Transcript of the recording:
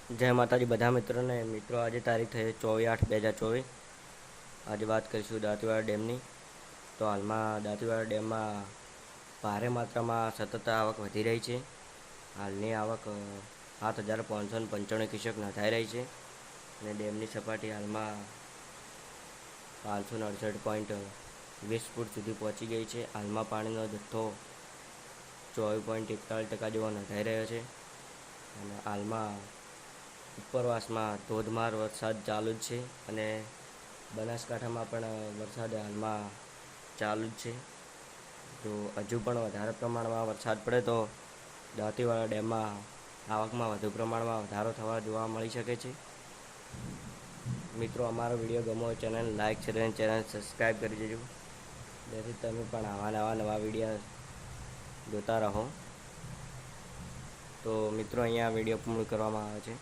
જય માતાજી બધા મિત્રોને. મિત્રો, આજે તારીખ થઈ 24/8/2024. આજે વાત કરીશું દાંતીવાડા ડેમની. તો હાલમાં દાંતીવાડા ડેમમાં ભારે માત્રામાં સતત આવક વધી રહી છે. હાલની આવક 7,595 ક્યુસેક નોંધાઈ રહી છે અને ડેમની સપાટી હાલમાં 568.20 ફૂટ સુધી પહોંચી ગઈ છે. હાલમાં પાણીનો જથ્થો 24.41% જેવો નોંધાઈ રહ્યો છે અને હાલમાં ઉપરવાસમાં ધોધમાર વરસાદ ચાલુ જ છે અને બનાસકાંઠામાં પણ વરસાદ હાલમાં ચાલુ જ છે. તો હજુ પણ વધારે પ્રમાણમાં વરસાદ પડે તો દાંતીવાડા ડેમમાં આવકમાં વધુ પ્રમાણમાં વધારો થવા જોવા મળી શકે છે. મિત્રો, અમારો વિડીયો ગમો ચેનલ લાઇક શેર અને ચેનલ સબસ્ક્રાઈબ કરી દેજો, જેથી તમે પણ આવા નવા વિડીયો જોતા રહો. તો મિત્રો, અહીંયા વિડીયો પૂર્ણ કરવામાં આવે છે.